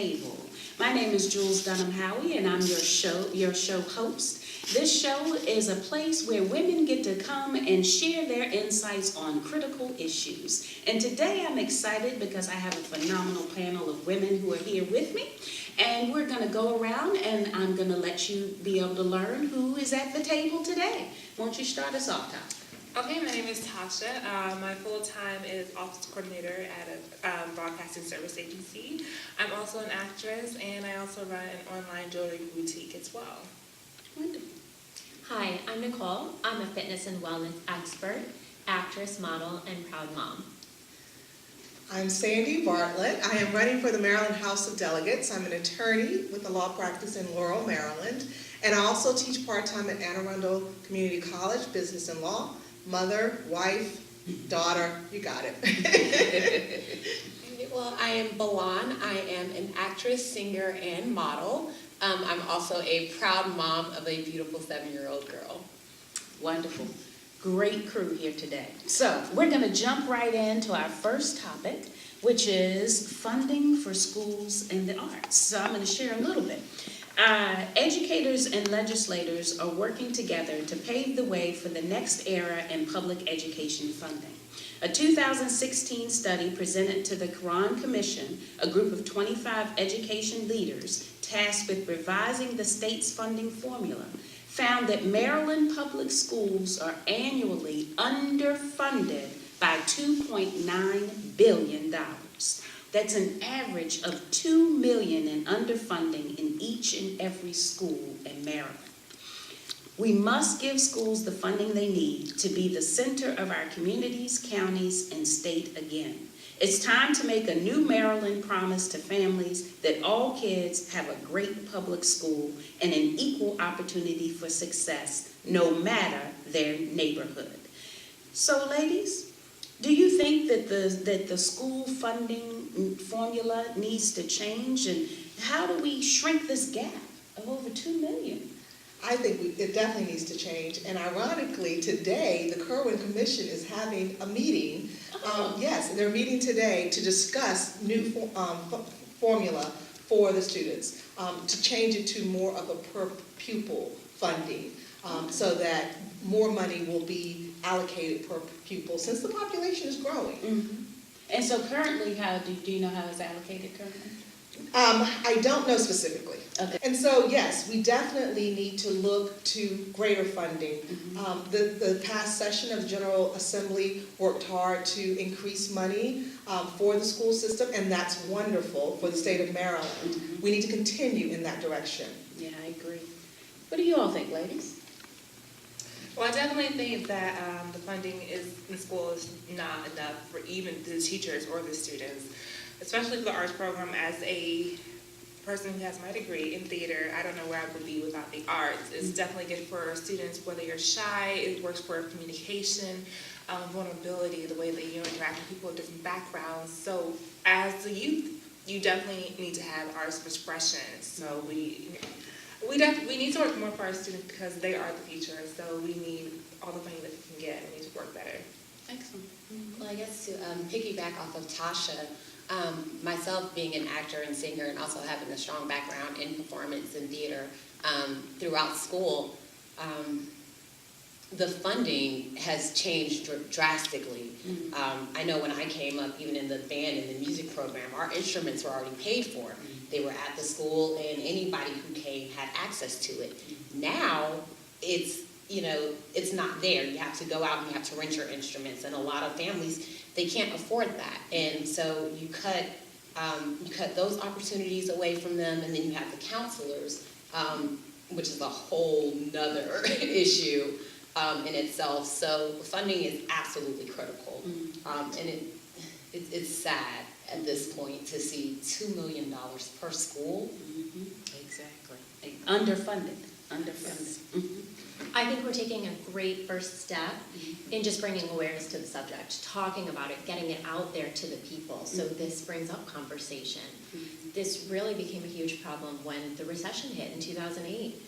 table. My name is Jules Dunham Howie, and I'm your show host. This show is a place where women get to come and share their insights on critical issues. And today I'm excited because I have a phenomenal panel of women who are here with me. And we're going to go around and I'm going to let you be able to learn who is at the table today. Won't you start us off, Tasha? Okay, my name is Tasha. My full-time is office coordinator at a broadcasting service agency. I'm also an actress, and I also run an online jewelry boutique as well. Wonderful. Hi, I'm Nicole. I'm a fitness and wellness expert, actress, model, and proud mom. I'm Sandy Bartlett. I am running for the Maryland House of Delegates. I'm an attorney with a law practice in Laurel, Maryland, and I also teach part-time at Anne Arundel Community College, business and law. Mother, wife, daughter, you got it. Well, I am Balan. I am an actress, singer, and model. I'm also a proud mom of a beautiful 7-year-old girl. Wonderful. Great crew here today. So we're going to jump right into our first topic, which is funding for schools and the arts. So I'm going to share a little bit. Educators and legislators are working together to pave the way for the next era in public education funding. A 2016 study presented to the Quran Commission, a group of 25 education leaders tasked with revising the state's funding formula, found that Maryland public schools are annually underfunded by $2.9 billion. That's an average of $2 million in underfunding in each and every school in Maryland. We must give schools the funding they need to be the center of our communities, counties, and state again. It's time to make a new Maryland promise to families that all kids have a great public school and an equal opportunity for success, no matter their neighborhood. So, ladies, do you think that the school funding formula needs to change, and how do we shrink this gap of over $2 million? I think it definitely needs to change. And ironically, today, the Kerwin Commission is having a meeting. Yes, they're meeting today to discuss new formula for the students, to change it to more of a per pupil funding, so that more money will be allocated per pupil since the population is growing. Mm-hmm. And so currently, do you know how it's allocated currently? I don't know specifically. Okay. And so, yes, we definitely need to look to greater funding. Mm-hmm. The past session of the General Assembly worked hard to increase money for the school system, and that's wonderful for the state of Maryland. Mm-hmm. We need to continue in that direction. Yeah, I agree. What do you all think, ladies? Well, I definitely think that the funding in school is not enough for even the teachers or the students, especially for the arts program. As a person who has my degree in theater, I don't know where I would be without the arts. It's definitely good for students, whether you're shy. It works for communication, vulnerability, the way that you interact with people with different backgrounds. So as a youth, you definitely need to have arts expression. So we need to work more for our students because they are the future. So we need all the funding that we can get. We need to work better. Excellent. Well, I guess to piggyback off of Tasha, myself being an actor and singer and also having a strong background in performance and theater throughout school, the funding has changed drastically. Mm-hmm. I know when I came up, even in the band and the music program, our instruments were already paid for. Mm-hmm. They were at the school, and anybody who came had access to it. Now, it's not there. You have to go out and you have to rent your instruments, and a lot of families, they can't afford that. And so you cut those opportunities away from them, and then you have the counselors, which is a whole nother issue in itself. So funding is absolutely critical, and it's sad at this point to see $2 million per school. Mm-hmm. Exactly. Underfunded. Yes. Mm-hmm. I think we're taking a great first step in just bringing awareness to the subject, talking about it, getting it out there to the people. So this brings up conversation. This really became a huge problem when the recession hit in 2008.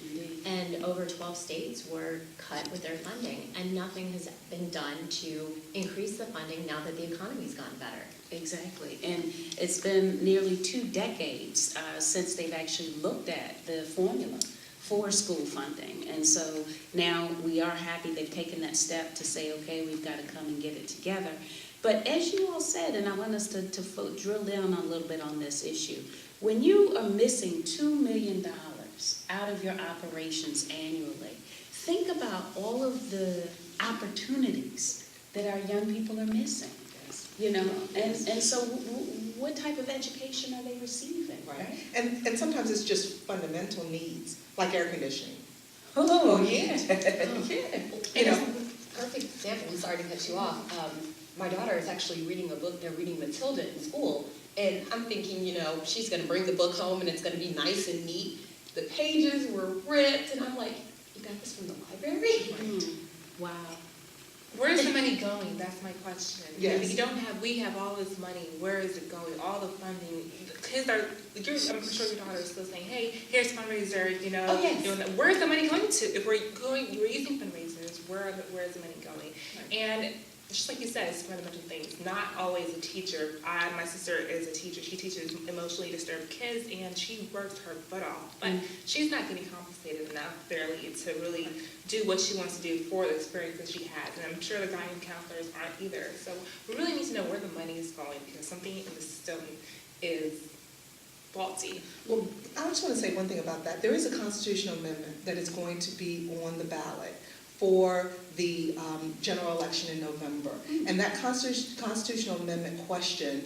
And over 12 states were cut with their funding, and nothing has been done to increase the funding now that the economy's gotten better. Exactly, and it's been nearly 2 decades since they've actually looked at the formula for school funding. And so now we are happy they've taken that step to say, okay, we've got to come and get it together. But as you all said, and I want us to drill down a little bit on this issue, when you are missing $2 million out of your operations annually, think about all of the opportunities that our young people are missing. You know, and so what type of education are they receiving, right? And sometimes it's just fundamental needs, like air conditioning. Oh, yeah. You know, perfect example, I'm sorry to cut you off. My daughter is actually reading a book, they're reading Matilda in school, and I'm thinking, you know, she's gonna bring the book home and it's gonna be nice and neat. The pages were ripped, and I'm like, you got this from the library? Wow. Where's the money going? That's my question. Yes. We have all this money. Where is it going? All the funding. The kids are, I'm sure your daughter is still saying, hey, here's fundraiser, you know. Oh, yes. Doing that. Where's the money going to? If we're using fundraisers, where is the money going? And just like you said, it's fundamental things. Not always a teacher. My sister is a teacher. She teaches emotionally disturbed kids, and she works her butt off. But she's not getting compensated enough fairly to really do what she wants to do for the experience that she has. And I'm sure the guidance counselors aren't either. So we really need to know where the money is going, because something in the system is faulty. Well, I just want to say one thing about that. There is a constitutional amendment that is going to be on the ballot for the general election in November. And that constitutional amendment question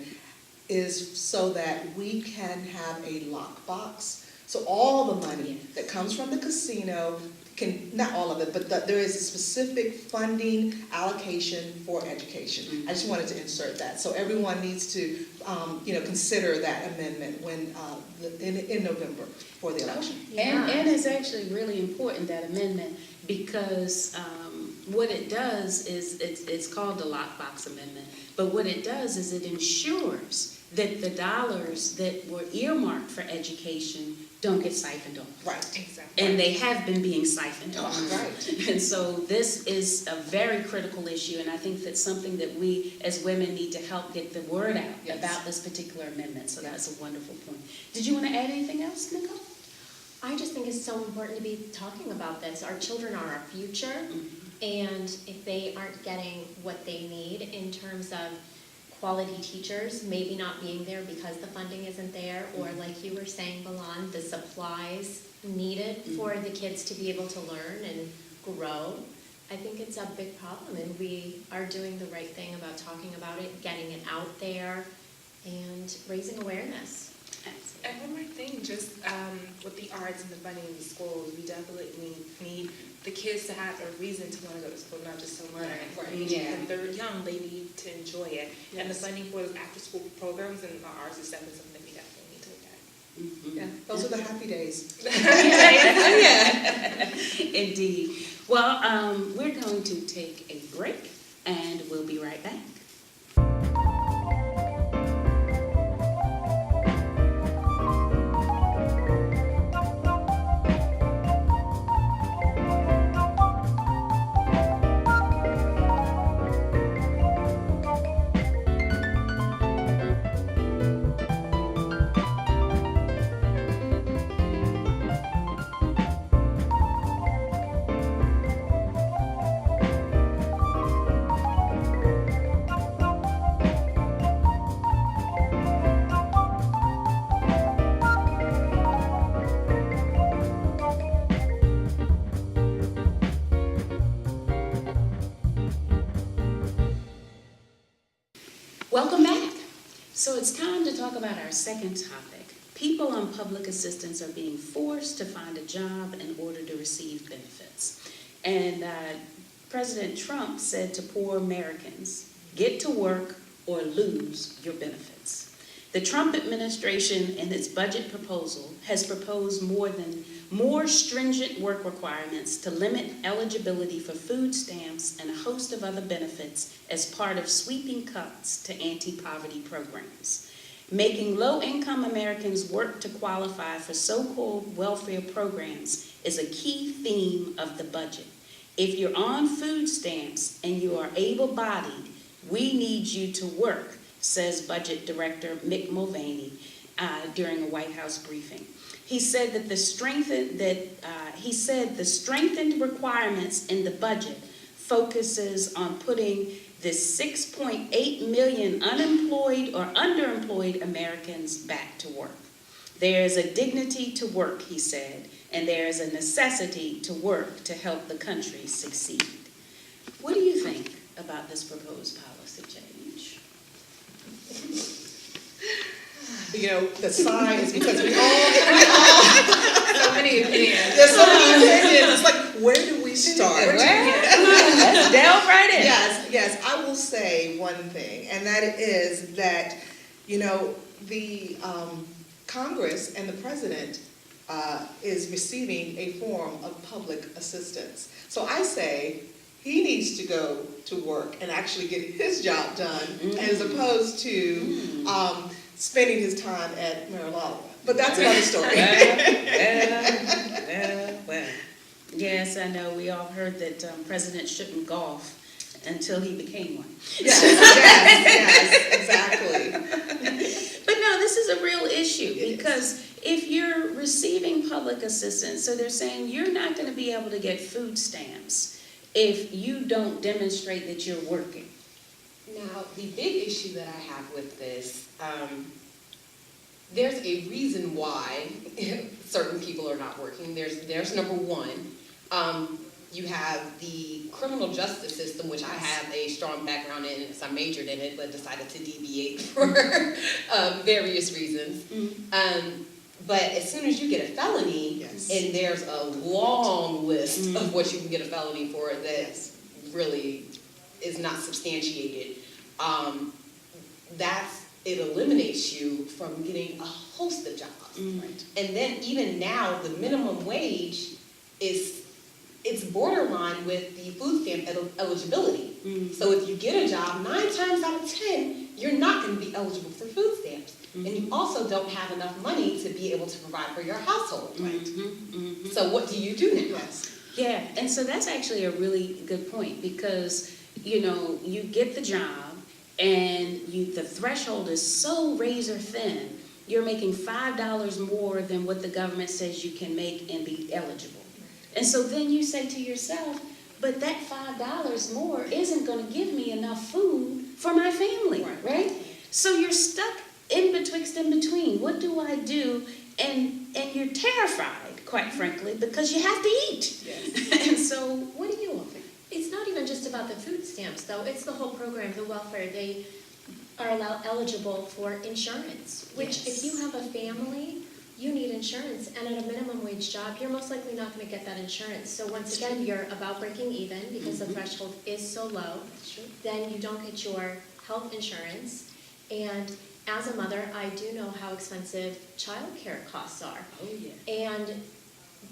is so that we can have a lockbox. So all the money that comes from the casino can, not all of it, but there is a specific funding allocation for education. I just wanted to insert that. So everyone needs to, consider that amendment when in November for the election. And it's actually really important, that amendment, because what it does is, it's called the lockbox amendment, but what it does is it ensures that the dollars that were earmarked for education don't get siphoned off. Right. Exactly. And they have been being siphoned off. Right. And so this is a very critical issue, and I think that's something that we as women need to help get the word out about this particular amendment. So that's a wonderful point. Did you want to add anything else, Nicole? I just think it's so important to be talking about this. Our children are our future, and if they aren't getting what they need in terms of quality teachers, maybe not being there because the funding isn't there, or like you were saying, Balan, the supplies needed for the kids to be able to learn and grow, I think it's a big problem, and we are doing the right thing about talking about it, getting it out there, and raising awareness. And one more thing, just with the arts and the funding in the schools, we definitely need the kids to have a reason to want to go to school, not just to learn. Right. If they're young, they need to enjoy it. Yes. And the funding for those after-school programs and the arts is definitely something that we definitely need to look at. Yeah, those are the happy days. Indeed. Well, we're going to take a break, and we'll be right back. Welcome back. So it's time to talk about our second topic. People on public assistance are being forced to find a job in order to receive benefits. And President Trump said to poor Americans, get to work or lose your benefits. The Trump administration in its budget proposal has proposed more stringent work requirements to limit eligibility for food stamps and a host of other benefits as part of sweeping cuts to anti-poverty programs. Making low-income Americans work to qualify for so-called welfare programs is a key theme of the budget. If you're on food stamps and you are able-bodied, we need you to work, says Budget Director Mick Mulvaney during a White House briefing. He said that the strengthened requirements in the budget focuses on putting the 6.8 million unemployed or underemployed Americans back to work. There is a dignity to work, he said, and there is a necessity to work to help the country succeed. What do you think about this proposed policy change? You know, the sigh is because we all, So many opinions. there's so many opinions, it's like, where do we start? Let's delve right in. Yes, I will say one thing, and that is that, you know, the Congress and the President is receiving a form of public assistance. So I say, he needs to go to work and actually get his job done, as opposed to spending his time at Mar-a-Lago. But that's another story. Well. Yes, I know, we all heard that presidents shouldn't golf until he became one. Yes, exactly. But no, this is a real issue, because if you're receiving public assistance, so they're saying you're not going to be able to get food stamps if you don't demonstrate that you're working. Now, the big issue that I have with this, there's a reason why certain people are not working. There's number one, you have the criminal justice system, which I have a strong background in, as I majored in it, but decided to deviate for various reasons. But as soon as you get a felony, Yes. and there's a long list of what you can get a felony for that really is not substantiated, it eliminates you from getting a host of jobs. Right. And then even now, the minimum wage it's borderline with the food stamp eligibility. So if you get a job, 9 times out of 10, you're not going to be eligible for food stamps. And you also don't have enough money to be able to provide for your household. Right. So what do you do now? Yes. Yeah, and so that's actually a really good point, because, you know, you get the job and the threshold is so razor thin, you're making $5 more than what the government says you can make and be eligible. And so then you say to yourself, but that $5 more isn't going to give me enough food for my family, right? So you're stuck in between. What do I do? And you're terrified, quite frankly, because you have to eat. Yes. And so what do you all think? It's not even just about the food stamps, though. It's the whole program, the welfare. They are eligible for insurance, which if you have a family, you need insurance. And at a minimum wage job, you're most likely not going to get that insurance. So once again, you're about breaking even because the threshold is so low. Then you don't get your health insurance. And as a mother, I do know how expensive childcare costs are. Oh, yeah. And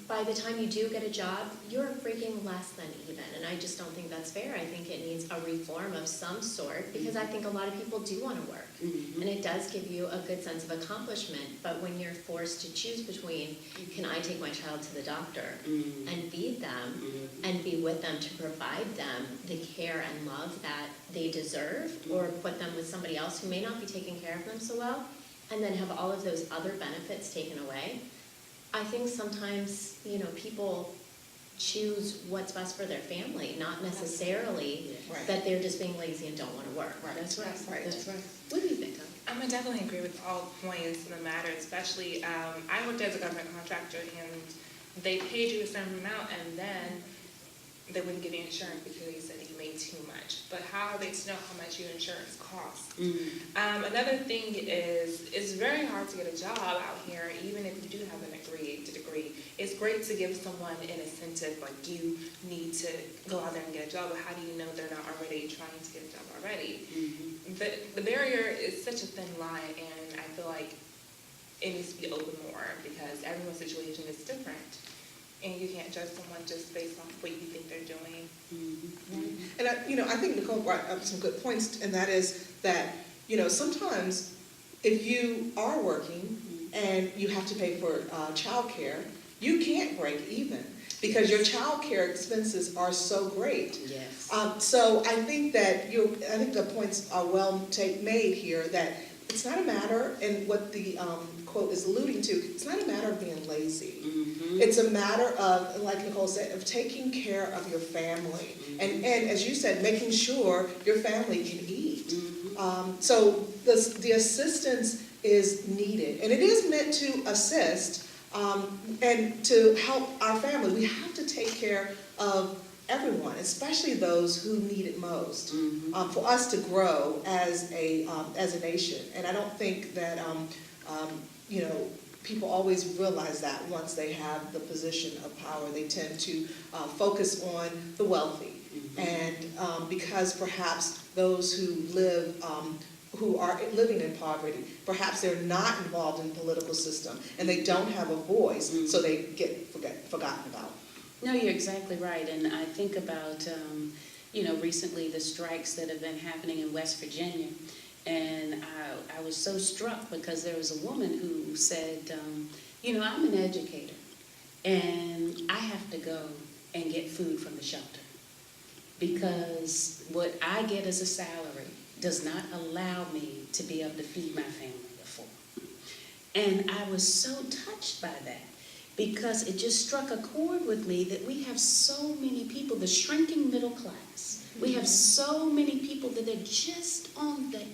by the time you do get a job, you're breaking less than even, and I just don't think that's fair. I think it needs a reform of some sort, because I think a lot of people do want to work, and it does give you a good sense of accomplishment, but when you're forced to choose between, can I take my child to the doctor and feed them and be with them to provide them the care and love that they deserve, or put them with somebody else who may not be taking care of them so well, and then have all of those other benefits taken away. I think sometimes, you know, people choose what's best for their family, not necessarily Right. that they're just being lazy and don't want to work. That's right. Right. That's right. What do you think, Tom? I definitely agree with all points in the matter, especially, I worked as a government contractor, and they paid you a certain amount, and then they wouldn't give you insurance because they said you made too much. But how are they to know how much your insurance costs? Another thing is, it's very hard to get a job out here, even if you do have a degree. It's great to give someone an incentive, like you need to go out there and get a job, but how do you know they're not already trying to get a job already? the barrier is such a thin line, and I feel like it needs to be open more because everyone's situation is different. And you can't judge someone just based on what you think they're doing. And I think Nicole brought up some good points, and that is that, sometimes if you are working and you have to pay for childcare, you can't break even because your childcare expenses are so great. Yes. So I think that I think the points are well made here, that it's not a matter, and what the quote is alluding to, it's not a matter of being lazy. It's a matter of, like Nicole said, of taking care of your family. And as you said, making sure your family can eat. So the assistance is needed. And it is meant to assist and to help our family. We have to take care of everyone, especially those who need it most, for us to grow as a nation. And I don't think that people always realize that once they have the position of power. They tend to focus on the wealthy, and because perhaps those who are living in poverty, perhaps they're not involved in the political system and they don't have a voice, so they get forgotten about. No, you're exactly right, and I think about, recently the strikes that have been happening in West Virginia, and I was so struck because there was a woman who said, I'm an educator, and I have to go and get food from the shelter because what I get as a salary does not allow me to be able to feed my family of 4. And I was so touched by that, because it just struck a chord with me that we have so many people, the shrinking middle class, we have so many people that are just on the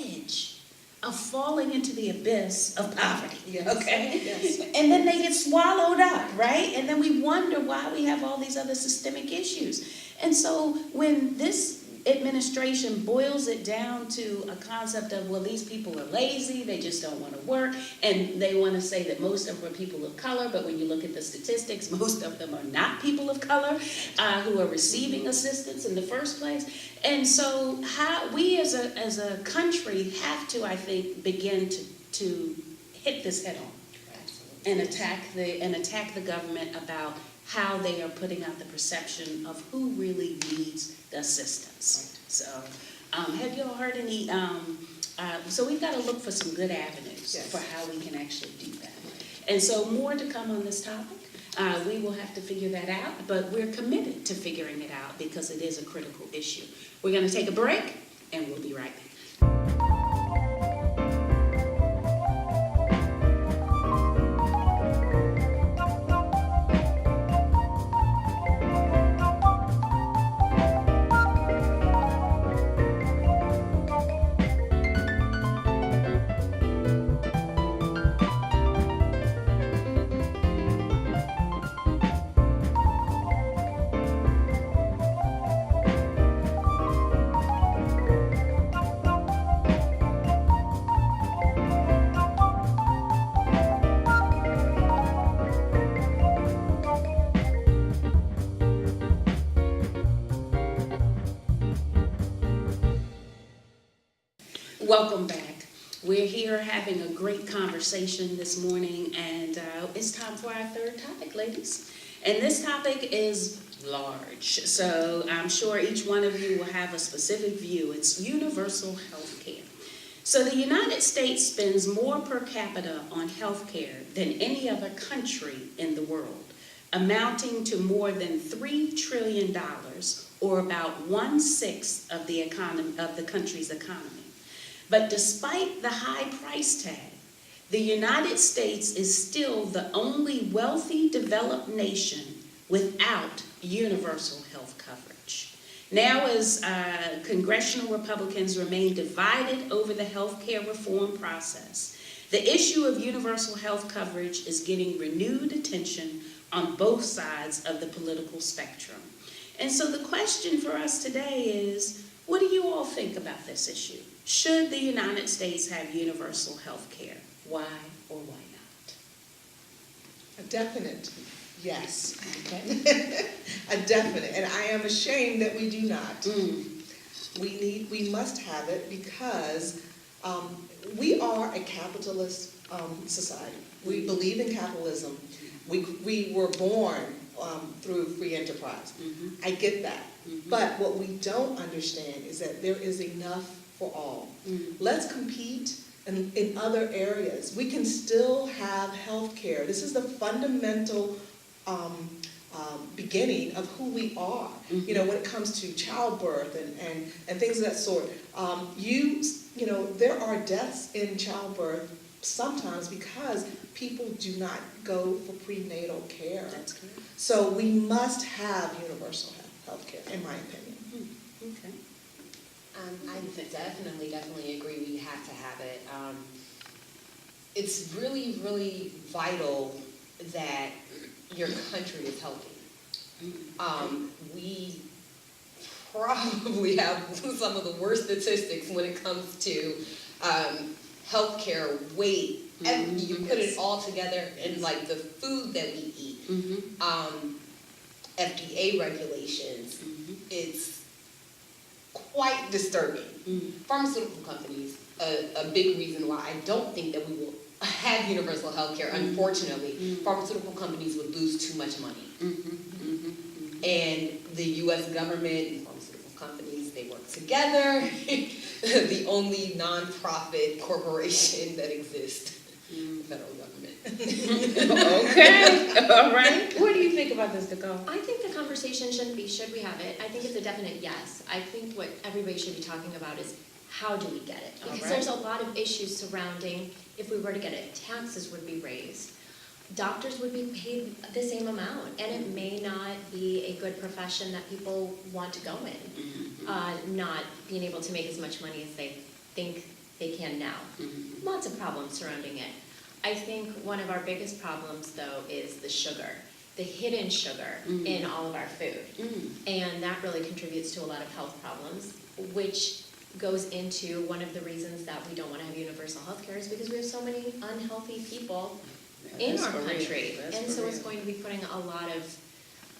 edge of falling into the abyss of poverty, okay? Yes. And then they get swallowed up, right? And then we wonder why we have all these other systemic issues. And so when this administration boils it down to a concept of, well, these people are lazy, they just don't want to work, and they want to say that most of them are people of color, but when you look at the statistics, most of them are not people of color who are receiving assistance in the first place. And so we as a country have to, I think, begin to hit this head on. And attack the government about how they are putting out the perception of who really needs the assistance. So, have you all heard any? So we've got to look for some good avenues for how we can actually do that. And so more to come on this topic. We will have to figure that out, but we're committed to figuring it out because it is a critical issue. We're going to take a break, and we'll be right back. Welcome back. We're here having a great conversation this morning, and it's time for our third topic, ladies. And this topic is large, so I'm sure each one of you will have a specific view. It's universal health care. So the United States spends more per capita on health care than any other country in the world, amounting to more than $3 trillion, or about 1/6 of the country's economy. But despite the high price tag, the United States is still the only wealthy developed nation without universal health coverage. Now, as congressional Republicans remain divided over the health care reform process, the issue of universal health coverage is getting renewed attention on both sides of the political spectrum. And so the question for us today is, what do you all think about this issue? Should the United States have universal health care? Why or why not? A definite yes. Okay. A definite, and I am ashamed that we do not. We must have it because we are a capitalist society. We believe in capitalism. We were born through free enterprise. I get that. But what we don't understand is that there is enough for all. Let's compete in other areas. We can still have health care. This is the fundamental beginning of who we are, you know, when it comes to childbirth and things of that sort. You know, there are deaths in childbirth sometimes because people do not go for prenatal care. That's correct. So we must have universal health care, in my opinion. Okay. I definitely agree we have to have it. It's really, really vital that your country is healthy. We probably have some of the worst statistics when it comes to healthcare, weight, and you put it all together in like the food that we eat, FDA regulations, it's quite disturbing. Pharmaceutical companies, a big reason why I don't think that we will have universal health care, unfortunately, pharmaceutical companies would lose too much money. And the US government and pharmaceutical companies, they work together. The only nonprofit corporation that exists, the federal government. Okay, all right. What do you think about this, Nicole? I think the conversation shouldn't be should we have it. I think it's a definite yes. I think what everybody should be talking about is how do we get it? Because there's a lot of issues surrounding if we were to get it. Taxes would be raised. Doctors would be paid the same amount, and it may not be a good profession that people want to go in. Not being able to make as much money as they think they can now. Lots of problems surrounding it. I think one of our biggest problems, though, is the sugar, the hidden sugar in all of our food. And that really contributes to a lot of health problems, which goes into one of the reasons that we don't want to have universal health care is because we have so many unhealthy people in our country. And so it's going to be putting a lot of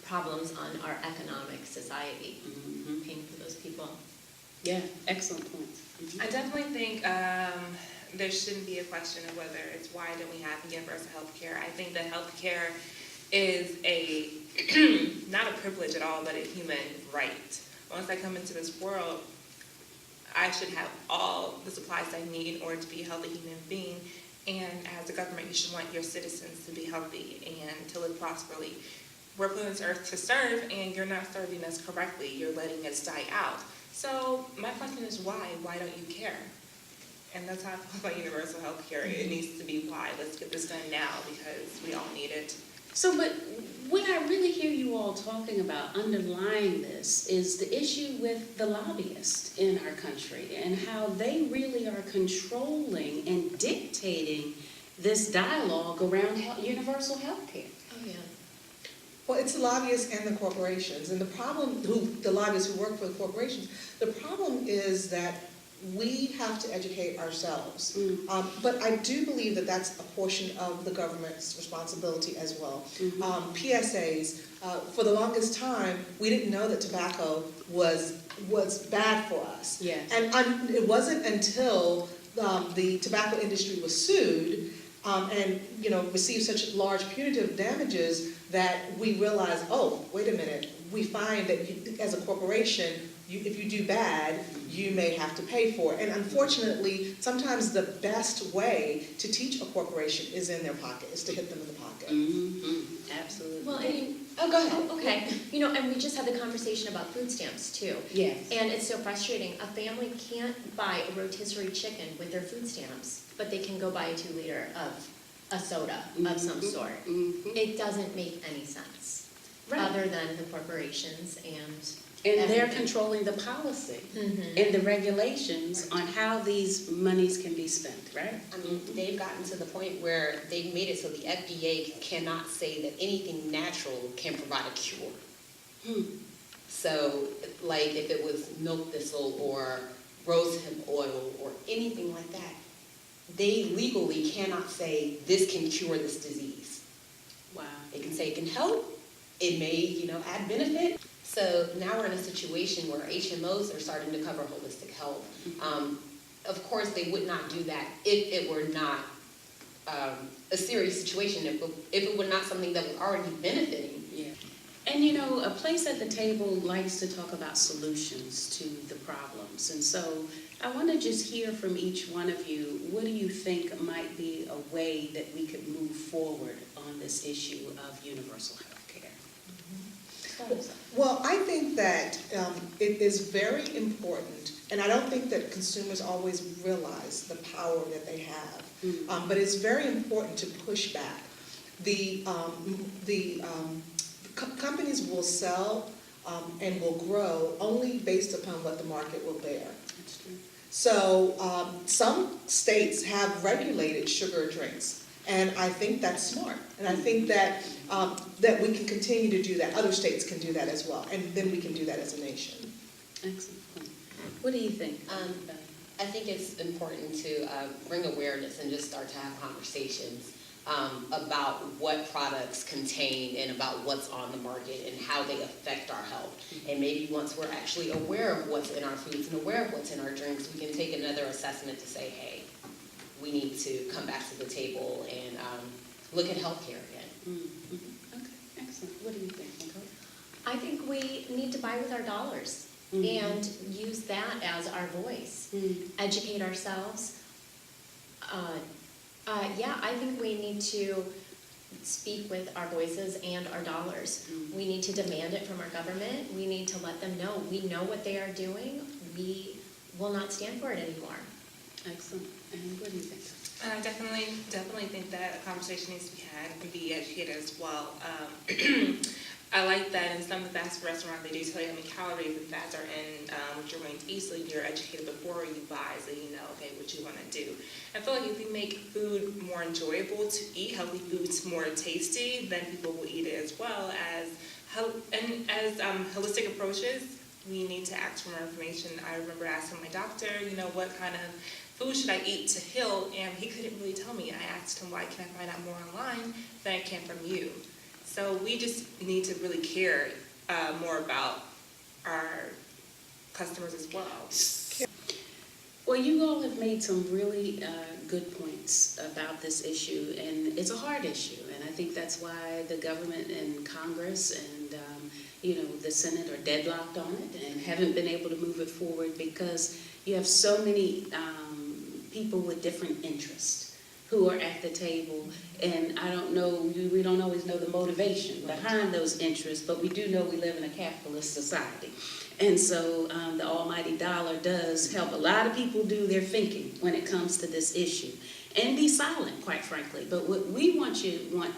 problems on our economic society, paying for those people. Yeah, excellent point. I definitely think there shouldn't be a question of whether it's why don't we have universal health care. I think that health care is a, not a privilege at all, but a human right. Once I come into this world, I should have all the supplies I need in order to be a healthy human being. And as a government, you should want your citizens to be healthy and to live prosperly. We're put on this earth to serve, and you're not serving us correctly. You're letting us die out. So my question is why? Why don't you care? And that's how I feel about universal health care. It needs to be why. Let's get this done now because we all need it. So, but what I really hear you all talking about underlying this is the issue with the lobbyists in our country and how they really are controlling and dictating this dialogue around universal health care. Oh, yeah. Well, it's the lobbyists and the corporations, and the problem, the lobbyists who work for the corporations, the problem is that we have to educate ourselves. But I do believe that that's a portion of the government's responsibility as well. PSAs, for the longest time, we didn't know that tobacco was bad for us. Yes. And it wasn't until the tobacco industry was sued and received such large punitive damages that we realized, oh, wait a minute, we find that as a corporation, if you do bad, you may have to pay for it. And unfortunately, sometimes the best way to teach a corporation is in their pocket, is to hit them in the pocket. Absolutely. Well, I mean, Oh, go ahead. oh, okay. And we just had the conversation about food stamps too. Yes. And it's so frustrating. A family can't buy a rotisserie chicken with their food stamps, but they can go buy a 2-liter of a soda of some sort. It doesn't make any sense, other than the corporations And they're controlling the policy and the regulations on how these monies can be spent, right? I mean, they've gotten to the point where they've made it so the FDA cannot say that anything natural can provide a cure. So, like if it was milk thistle or rose hip oil or anything like that, they legally cannot say this can cure this disease. Wow. They can say it can help, it may, add benefit. So now we're in a situation where HMOs are starting to cover holistic health. Of course, they would not do that if it were not a serious situation, if it were not something that was already benefiting. Yeah. And you know, a place at the table likes to talk about solutions to the problems. And so I want to just hear from each one of you, what do you think might be a way that we could move forward on this issue of universal health care? Well, I think that it is very important, and I don't think that consumers always realize the power that they have, but it's very important to push back. Companies will sell and will grow only based upon what the market will bear. That's true. So some states have regulated sugar drinks. And I think that's smart, and I think that that we can continue to do that. Other states can do that as well, and then we can do that as a nation. Excellent. What do you think? I think it's important to bring awareness and just start to have conversations about what products contain and about what's on the market and how they affect our health. And maybe once we're actually aware of what's in our foods and aware of what's in our drinks, we can take another assessment to say, hey, we need to come back to the table and look at healthcare again. Okay, excellent. What do you think, Nicole? I think we need to buy with our dollars and use that as our voice. Educate ourselves. Yeah, I think we need to speak with our voices and our dollars. We need to demand it from our government. We need to let them know. We know what they are doing. We will not stand for it anymore. Excellent. And what do you think? I definitely think that a conversation needs to be had and be educated as well. I like that in some of the fast food restaurants, they do tell you how many calories and fats are in what you're going to eat, so you're educated before you buy, so you know, okay, what you want to do. I feel like if we make food more enjoyable to eat, healthy foods more tasty, then people will eat it as well as holistic approaches. We need to ask for more information. I remember asking my doctor, what kind of food should I eat to heal, and he couldn't really tell me. I asked him, why can I find out more online than I can from you? So we just need to really care more about our customers as well. Well, you all have made some really good points about this issue, and it's a hard issue, and I think that's why the government and Congress and the Senate are deadlocked on it and haven't been able to move it forward because you have so many people with different interests who are at the table, and I don't know, we don't always know the motivation behind those interests, but we do know we live in a capitalist society. And so the almighty dollar does help a lot of people do their thinking when it comes to this issue. And be silent, quite frankly. But what we want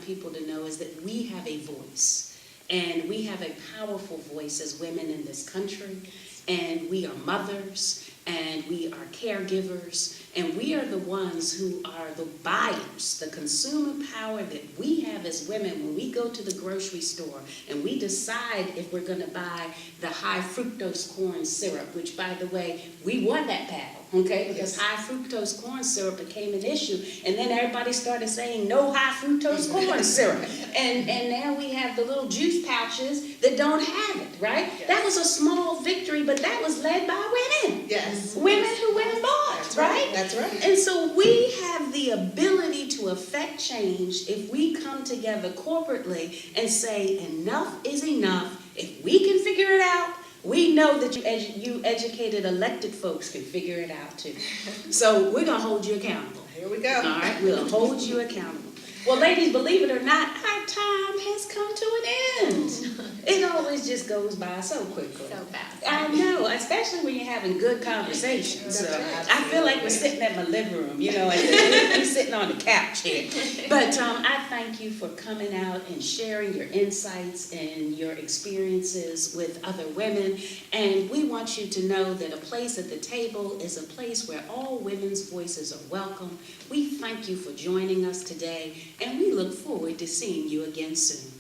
people to know is that we have a voice. And we have a powerful voice as women in this country. And we are mothers, and we are caregivers, and we are the ones who are the buyers, the consumer power that we have as women when we go to the grocery store and we decide if we're going to buy the high fructose corn syrup, which, by the way, we won that battle. Okay, because high fructose corn syrup became an issue, and then everybody started saying no high fructose corn syrup, and now we have the little juice pouches that don't have it, right? Yes. That was a small victory, but that was led by women. Yes. Women who went and bought, That's right? That's right. And so we have the ability to affect change if we come together corporately and say enough is enough. If we can figure it out, we know that you educated elected folks can figure it out too. So we're going to hold you accountable. Here we go. All right, we'll hold you accountable. Well, ladies, believe it or not, our time has come to an end. It always just goes by so quickly. So fast. I know, especially when you're having good conversations. So I feel like we're sitting at my living room, and we're sitting on the couch here. But I thank you for coming out and sharing your insights and your experiences with other women. And we want you to know that a place at the table is a place where all women's voices are welcome. We thank you for joining us today, and we look forward to seeing you again soon.